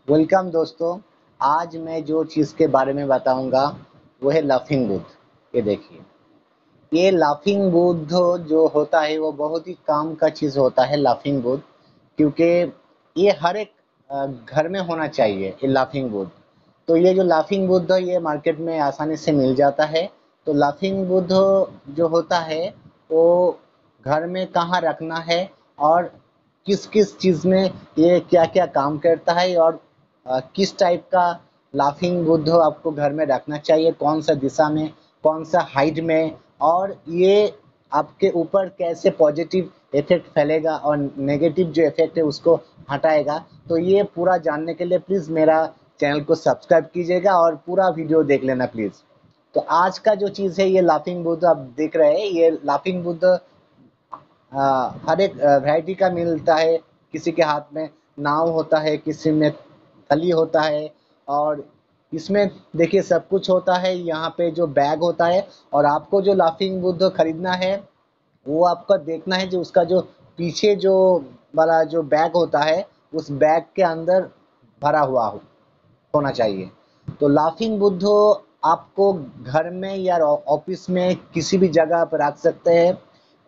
Welcome दोस्तों। आज मैं जो चीज़ के बारे में बताऊंगा वो है लाफिंग बुद्ध। ये देखिए, ये लाफिंग बुद्ध जो होता है वो बहुत ही काम का चीज़ होता है लाफिंग बुद्ध, क्योंकि ये हर एक घर में होना चाहिए ये लाफिंग बुद्ध। तो ये जो लाफिंग बुद्ध है ये मार्केट में आसानी से मिल जाता है। तो लाफिंग बुद्ध जो होता है वो घर में कहाँ रखना है और किस किस चीज़ में ये क्या क्या काम करता है और किस टाइप का लाफिंग बुद्ध आपको घर में रखना चाहिए, कौन सा दिशा में, कौन सा हाइट में, और ये आपके ऊपर कैसे पॉजिटिव इफेक्ट फैलेगा और नेगेटिव जो इफेक्ट है उसको हटाएगा। तो ये पूरा जानने के लिए प्लीज़ मेरा चैनल को सब्सक्राइब कीजिएगा और पूरा वीडियो देख लेना प्लीज़। तो आज का जो चीज़ है ये लाफिंग बुद्ध आप देख रहे हैं, ये लाफिंग बुद्ध हर एक वैरायटी का मिलता है। किसी के हाथ में नाव होता है, किसी में थली होता है, और इसमें देखिए सब कुछ होता है। यहाँ पे जो बैग होता है, और आपको जो लाफिंग बुद्ध खरीदना है वो आपका देखना है जो उसका जो पीछे जो वाला जो बैग होता है उस बैग के अंदर भरा हुआ होना चाहिए। तो लाफिंग बुद्धो आपको घर में या ऑफिस में किसी भी जगह पर रख सकते हैं,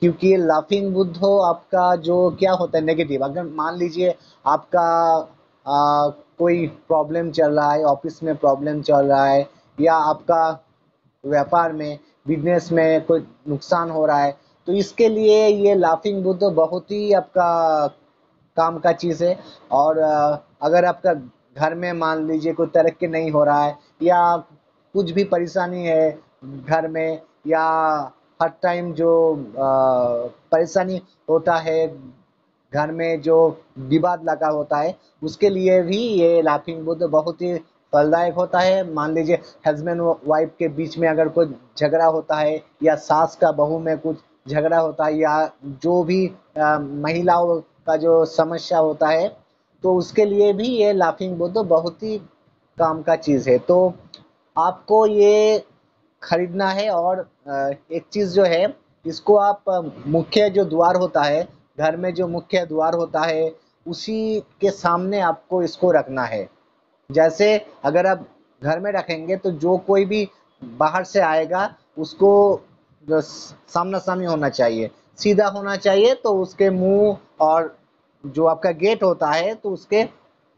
क्योंकि लाफिंग बुद्धो आपका जो क्या होता है नेगेटिव, अगर मान लीजिए आपका कोई प्रॉब्लम चल रहा है, ऑफिस में प्रॉब्लम चल रहा है, या आपका व्यापार में, बिजनेस में कोई नुकसान हो रहा है, तो इसके लिए ये लाफिंग बुद्ध बहुत ही आपका काम का चीज़ है। और अगर आपका घर में मान लीजिए कोई तरक्की नहीं हो रहा है या कुछ भी परेशानी है घर में, या हर टाइम जो परेशानी होता है घर में, जो विवाद लगा होता है, उसके लिए भी ये लाफिंग बुद्ध बहुत ही फलदायक होता है। मान लीजिए हस्बैंड वाइफ के बीच में अगर कोई झगड़ा होता है, या सास का बहू में कुछ झगड़ा होता है, या जो भी महिलाओं का जो समस्या होता है, तो उसके लिए भी ये लाफिंग बुद्ध बहुत ही काम का चीज़ है। तो आपको ये खरीदना है, और एक चीज़ जो है, इसको आप मुख्य जो द्वार होता है, घर में जो मुख्य द्वार होता है उसी के सामने आपको इसको रखना है। जैसे अगर आप घर में रखेंगे तो जो कोई भी बाहर से आएगा उसको जो सामना सामनी होना चाहिए, सीधा होना चाहिए। तो उसके मुंह और जो आपका गेट होता है तो उसके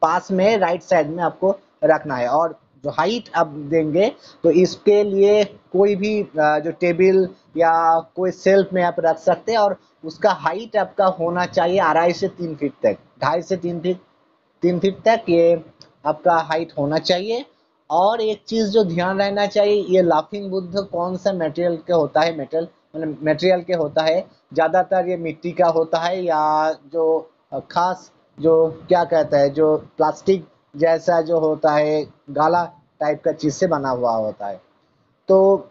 पास में राइट साइड में आपको रखना है। और जो हाइट आप देंगे तो इसके लिए कोई भी जो टेबल या कोई शेल्फ में आप रख सकते हैं, और उसका हाइट आपका होना चाहिए 2.5 से 3 फीट तक, 2.5 से 3 फीट, 3 फीट तक ये आपका हाइट होना चाहिए। और एक चीज़ जो ध्यान रहना चाहिए, ये लाफिंग बुद्ध कौन सा मटेरियल के होता है, मेटल मतलब मटेरियल के होता है। ज़्यादातर ये मिट्टी का होता है, या जो खास जो क्या कहता है जो प्लास्टिक जैसा जो होता है, गाला टाइप का चीज़ से बना हुआ होता है। तो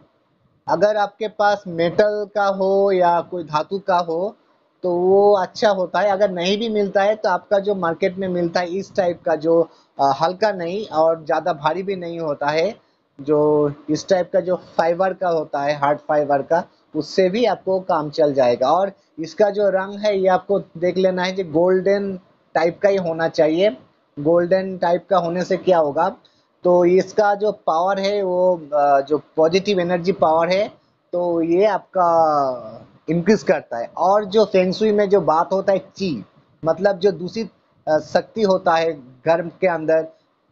अगर आपके पास मेटल का हो या कोई धातु का हो तो वो अच्छा होता है। अगर नहीं भी मिलता है तो आपका जो मार्केट में मिलता है इस टाइप का जो हल्का नहीं और ज़्यादा भारी भी नहीं होता है, जो इस टाइप का जो फाइबर का होता है, हार्ड फाइबर का, उससे भी आपको काम चल जाएगा। और इसका जो रंग है ये आपको देख लेना है कि गोल्डन टाइप का ही होना चाहिए। गोल्डन टाइप का होने से क्या होगा, तो इसका जो पावर है वो जो पॉजिटिव एनर्जी पावर है, तो ये आपका इंक्रीज करता है। और जो फेंगशुई में जो बात होता है ची, मतलब जो दूषित शक्ति होता है घर के अंदर,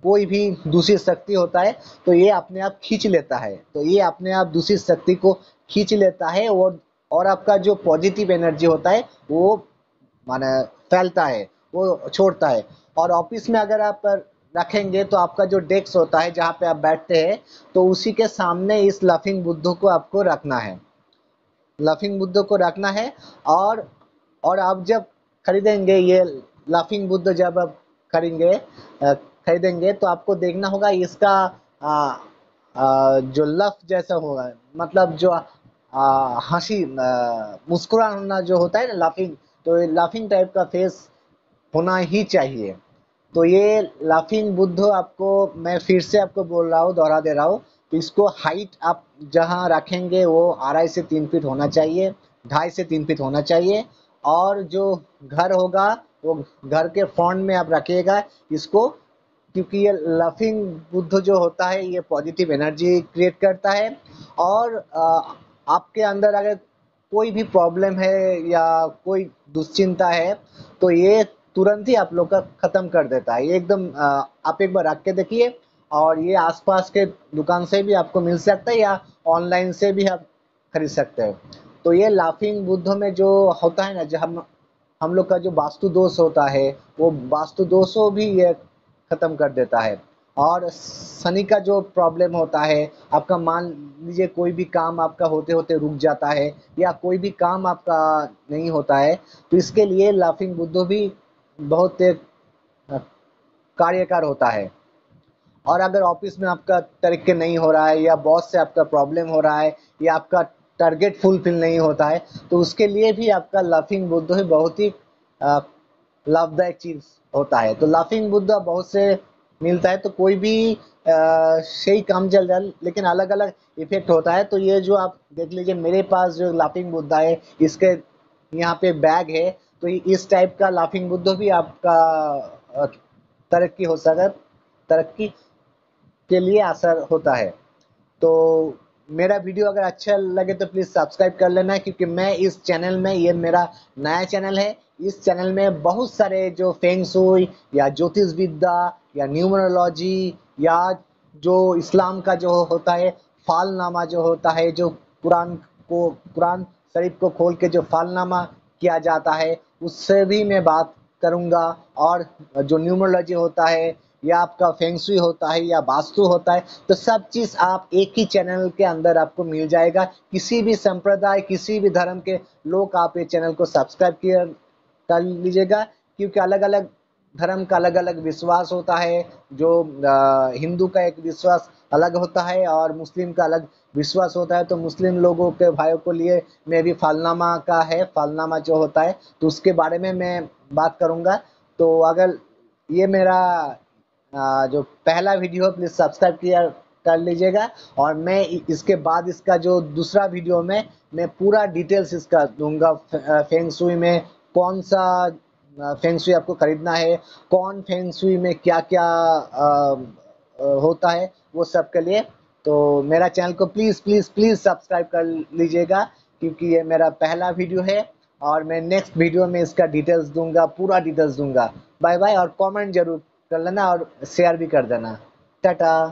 कोई भी दूषित शक्ति होता है तो ये अपने आप खींच लेता है। तो ये अपने आप दूषित शक्ति को खींच लेता है, और आपका जो पॉजिटिव एनर्जी होता है वो माने फैलता है, वो छोड़ता है। और ऑफिस में अगर आप रखेंगे तो आपका जो डेस्क होता है जहाँ पे आप बैठते हैं, तो उसी के सामने इस लाफिंग बुद्धो को आपको रखना है, लाफिंग बुद्धो को रखना है। और आप जब खरीदेंगे ये लाफिंग बुद्ध, जब आप खरीदेंगे तो आपको देखना होगा इसका जो लफ जैसा होगा, मतलब जो हंसी मुस्कुराना जो होता है ना लाफिंग, तो लाफिंग टाइप का फेस होना ही चाहिए। तो ये लाफिंग बुद्ध आपको मैं फिर से आपको बोल रहा हूँ, दोहरा दे रहा हूँ, तो इसको हाइट आप जहाँ रखेंगे वो 2.5 से 3 फीट होना चाहिए, 2.5 से 3 फीट होना चाहिए। और जो घर होगा वो घर के फ्रंट में आप रखिएगा इसको, क्योंकि ये लाफिंग बुद्ध जो होता है ये पॉजिटिव एनर्जी क्रिएट करता है। और आपके अंदर अगर कोई भी प्रॉब्लम है या कोई दुश्चिंता है तो ये तुरंत ही आप लोग का खत्म कर देता है। ये एकदम आप एक बार रख के देखिए, और ये आसपास के दुकान से भी आपको मिल सकता है या ऑनलाइन से भी आप खरीद सकते हो। तो ये लाफिंग बुद्ध में जो होता है ना, जो हम लोग का जो वास्तु दोष होता है वो वास्तु दोषों भी ये खत्म कर देता है। और शनि का जो प्रॉब्लम होता है, आपका मान लीजिए कोई भी काम आपका होते होते रुक जाता है या कोई भी काम आपका नहीं होता है, तो इसके लिए लाफिंग बुद्धो भी बहुत एक कार्यकार होता है। और अगर ऑफिस में आपका तरक्की नहीं हो रहा है या बॉस से आपका प्रॉब्लम हो रहा है या आपका टारगेट फुलफिल नहीं होता है, तो उसके लिए भी आपका लाफिंग बुद्ध ही बहुत ही अ, लाभदायक चीज होता है। तो लाफिंग बुद्धा बहुत से मिलता है, तो कोई भी सही काम चल जाए, लेकिन अलग अलग इफेक्ट होता है। तो ये जो आप देख लीजिए मेरे पास जो लाफिंग बुद्धा है, इसके यहाँ पे बैग है, तो इस टाइप का लाफिंग बुद्ध भी आपका अ, तरक्की हो सका तरक्की के लिए असर होता है। तो मेरा वीडियो अगर अच्छा लगे तो प्लीज़ सब्सक्राइब कर लेना, क्योंकि मैं इस चैनल में, ये मेरा नया चैनल है, इस चैनल में बहुत सारे जो फेंग शुई या ज्योतिष विद्या या न्यूमरोलॉजी या जो इस्लाम का जो होता है फालनामा जो होता है, जो कुरान शरीफ को खोल के जो फालनामा किया जाता है उससे भी मैं बात करूँगा। और जो न्यूमरोलॉजी होता है या आपका फेंग शुई होता है या वास्तु होता है, तो सब चीज़ आप एक ही चैनल के अंदर आपको मिल जाएगा। किसी भी संप्रदाय, किसी भी धर्म के लोग आप ये चैनल को सब्सक्राइब किया कर लीजिएगा, क्योंकि अलग अलग धर्म का अलग अलग विश्वास होता है। जो हिंदू का एक विश्वास अलग होता है और मुस्लिम का अलग विश्वास होता है। तो मुस्लिम लोगों के भाइयों को लिए मैं भी फालनामा का है, फालनामा जो होता है तो उसके बारे में मैं बात करूँगा। तो अगर ये मेरा जो पहला वीडियो प्लीज़ सब्सक्राइब किया कर लीजिएगा। और मैं इसके बाद इसका जो दूसरा वीडियो में मैं पूरा डिटेल्स इसका दूंगा। फेंग शुई में कौन सा फेंग शुई आपको खरीदना है, कौन फेंग शुई में क्या क्या होता है, वो सब के लिए। तो मेरा चैनल को प्लीज़ प्लीज़ प्लीज़ सब्सक्राइब कर लीजिएगा, क्योंकि ये मेरा पहला वीडियो है और मैं नेक्स्ट वीडियो में इसका डिटेल्स दूंगा, पूरा डिटेल्स दूंगा। बाय बाय, और कमेंट जरूर कर लेना और शेयर भी कर देना। टाटा।